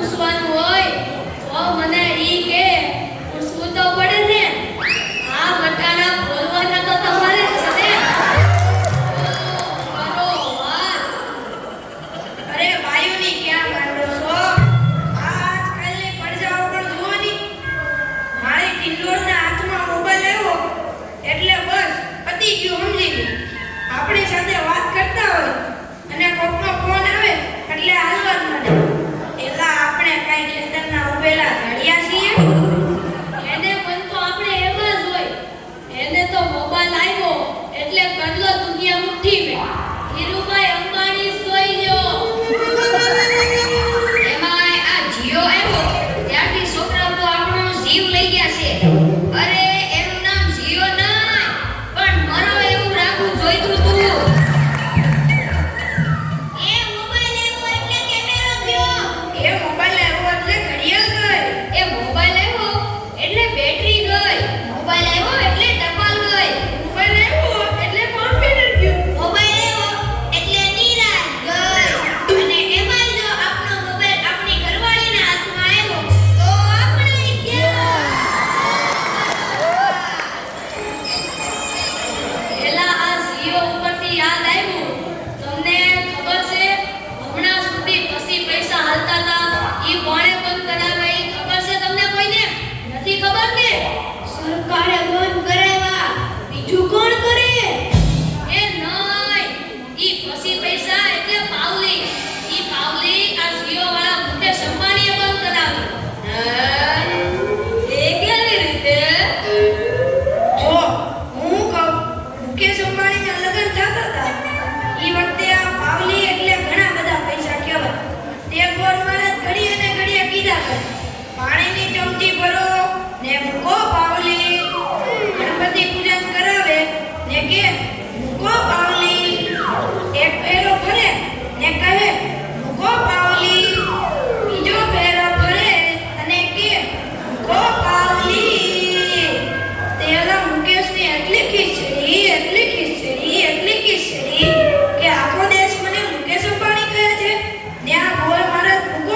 પૂછવાનું હોય તો મને ઈ કે પૂછવું તો પડે ને. આ બટાણા બોલવાના તો તમારે જ છે ને. કરો વાત. અરે વાયુની ક્યાં માંડો છો? આજકાલની પડજાઓ પણ જુઓ ની. મારી ટિંડોળના હાથમાં મોબાઈલ આવ્યો એટલે બસ પતી ગયું, સમજી ગઈ. આપણી સાથે વાત કરતા હોય અને કોકનો ફોન આવે એટલે હાલવા જ માંડે. એલા આપણે કઈ ખેતરના ઉભેલા ઝાડિયા છીએ? એને મન તો આપણે એમ જ હોય. એને તો મોબાઈલ આવ્યો એટલે કદલો દુનિયા મુઠ્ઠીમાં. ધીરુભાઈ અંબાણી સોઈ લ્યો. એમાંય આ જીઓ આવ્યો ત્યારથી છોકરાઓ તો આપણો જીવ લઈ ગયા છે. અરે એનું નામ જીઓ નહીં પણ મરો એવું રાખવું જોઈતું તું. એ મોબાઈલ આવ્યો એટલે કેમેરો ગયો. એ મોબાઈલ આવ્યો એટલે ઘડિયાળ ગઈ. એ મોબાઈલ આવ્યો એટલે બેટરી ગઈ. મોબાઈલ આવ્યો એટલે ટપાલ ગઈ. મોબાઈલ આવ્યો એટલે કોમ્પ્યુટર ગયું. મોબાઈલ આવ્યો એટલે નિરાશ ગઈ. અને એમાં જો આપણો મોબાઈલ આપણી ઘરવાળીના હાથમાં આવ્યો તો આપણે ગયા. એલા આ જીઓ ઉપરથી યાદ આવ્યું. તમને ખબર છે હમણાં સુધી પછી પૈસા હાલતા હતા ઈ કોણે બંધ કરાવે ઈ ખબર છે તમને કોઈને? નથી ખબર ને? સરકારે બંધ કરાવ્યા. બીજું કોણ કરે? એ નહીં, ઈ પછી પૈસા એટલે પાવલી. ઈ પાવલી આ જીઓ વાળા મુકેશ અંબાણીએ બંધ કરાવી. એ કેવી રીતે? જો હું કહું, મુકેશ અંબાણીના લગ્ન થતા હતા ઈ વખતે આ પાવલી એટલે ઘણા બધા પૈસા કહેવાય. તે ગોરમાને ઘડીએ ને ઘડીએ કીધા કરે, પાણીની ચમચી ભરો ને મૂકો પાવલી. ગણપતિ પૂજન કરાવે ને કે મૂકો પાવલી. એક ફેરો ફરે ને કહે મૂકો પાવલી. બીજો ફેરો ફરે અને કે મૂકો પાવલી. તેલા મુકેશની એટલી ખીચડી કે આખો દેશ મને મુકેશ અંબાણી કહે છે ને આ ગોળ મારા મૂકો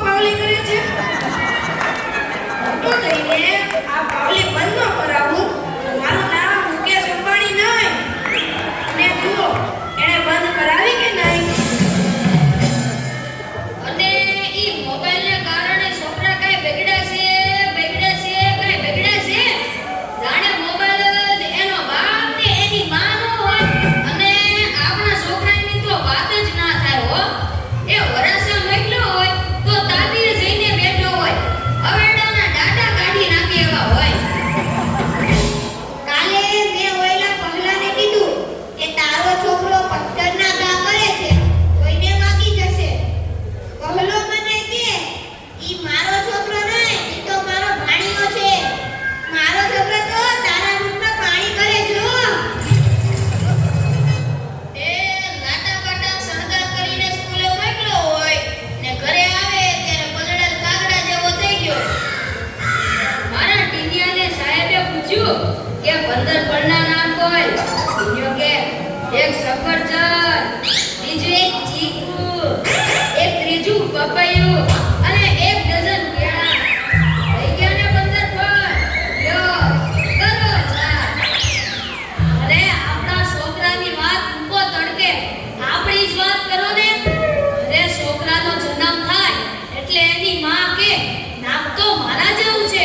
પાવલી કરે છે. મોટો થઈને આ પાવલી બંધ ન કરાવું તો મારું નામ મુકેશ અંબાણી નહીં. અને જુઓ એણે બંધ કરાવી કે નહીં? અને ઈ મોબાઈલને કારણે છોકરા કાંઈ બગડ્યા છે જાણે મોબાઈલ જ એનો બાપ ને એની માં નો હોય. અને આપણા છોકરાની તો વાત જ ના થાય હો. એ વરાસા મોકલ્યો હોય તો તાબીર જઈને બેઠો હોય. અવેડાના ડાટા કાઢી નાખે એવા હોય. કાલે મેં ઓયલા પગલાને કીધું કે તારો છોકરો પથ્થરના ઘા કરે છે, કોઈને વાગી જશે. કહલો મને કે ઈ મારો છોકરો નહીં, ઈ તો મારો ભાણિયો છે. મારો છોકરો તો તારા રૂમમાં પાણી કરે જો. એ લાટા પાટા શણગાર કરીને સ્કૂલે મોકલ્યો હોય ને ઘરે આવે ત્યારે પલળેલ કાગડા જેવો થઈ ગયો. મારા ટીનિયાને સાહેબે પૂછ્યું કે 15 પળના નામ બોલ. ટીનિયો કે એક સફરજન, બીજું એક ચીકુ, એક ત્રીજું પપૈયું અને એક ડઝન કેળા. થઈ ગયા ને 15 ફળ. લ્યો કરો જા. અરે આપણા છોકરાની વાત મૂકો તડકે, આપણી જ વાત કરો ને. અરે છોકરાનો જન્મ થાય એટલે એની માં કે નાક તો મારા જેવું છે,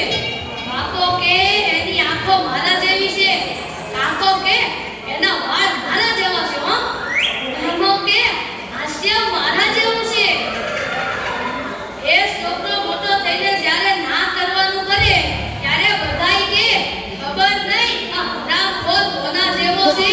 બાપો કે એની આંખો મારા જેવી છે, કાકો કે એના વાળ મારા જેવા છે, હો ધર્મો કે હાસ્ય મારા જેવું છે. એ છોકરો મોટો થઈને જ્યારે ના કરવાનું કરે ત્યારે બધાય કે ખબર નહીં આ હરામખોર કોના જેવો છે.